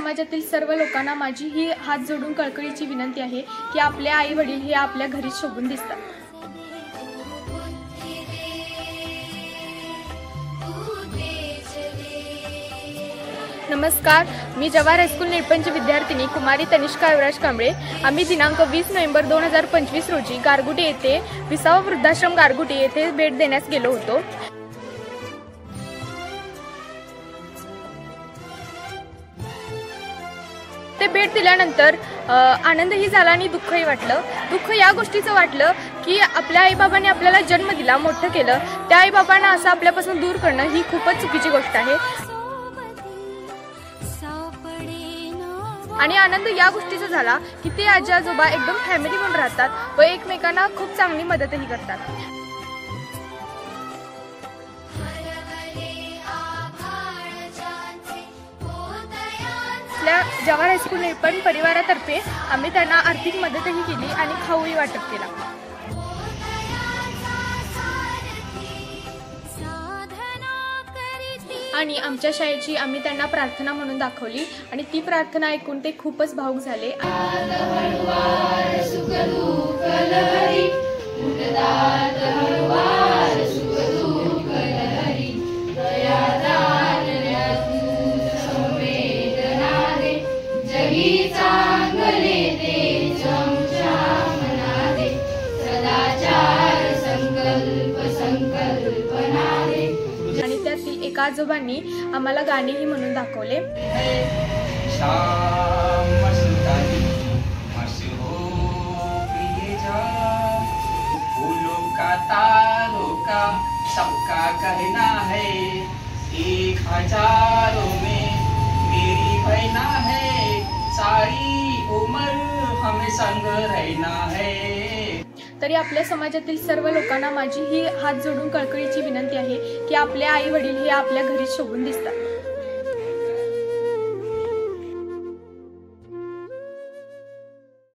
समाजातील सर्व लोकांना माझी ही हात जोडून कळकळीची विनंती आहे की आपले आई वडील हे आपल्या घरी शोभून दिसतात। नमस्कार, मी जवाहर हायस्कूल निळपंची विद्यार्थिनी कुमारी तनिष्का युवराज कांबळे। आम्ही दिनांक 20 नोव्हेंबर 2025 रोजी गारगुटी येथे 20वा वृद्धाश्रम गारगुटी येथे भेट देण्यास गेलो होतो। ते भेट दिल्यानंतर आनंदही झाला आणि दुःखही वाटलं। दुःख या गोष्टीचं वाटलं की आपल्या आईबाबांनी आपल्याला जन्म दिला, मोठं केलं, त्या आईबाबांना असं आपल्यापासून दूर करणं ही खूपच चुकीची गोष्ट आहे। आणि आनंद या गोष्टीचा झाला की ते आजी आजोबा एकदम फॅमिली म्हणून राहतात व एकमेकांना खूप चांगली मदतही करतात। आपल्या जवाहर हायस्कूल निळपण परिवारातर्फे आम्ही त्यांना आर्थिक मदतही केली आणि खाऊही वाटप केला। आणि आमच्या शाळेची आम्ही त्यांना प्रार्थना म्हणून दाखवली आणि ती प्रार्थना ऐकून ते खूपच भावुक झाले। आणि त्यातील एका आजोबांनी आम्हाला गाणेही म्हणून दाखवले। सबका कहना है 1000 में मेरी बहना है, सारी उम्र हमें संग रहना है। तरी आपल्या समाजातील सर्व लोकांना माझी ही हात जोडून कळकळीची विनंती आहे की आपले आई वडील हे आपल्या घरी शोभून दिसतात।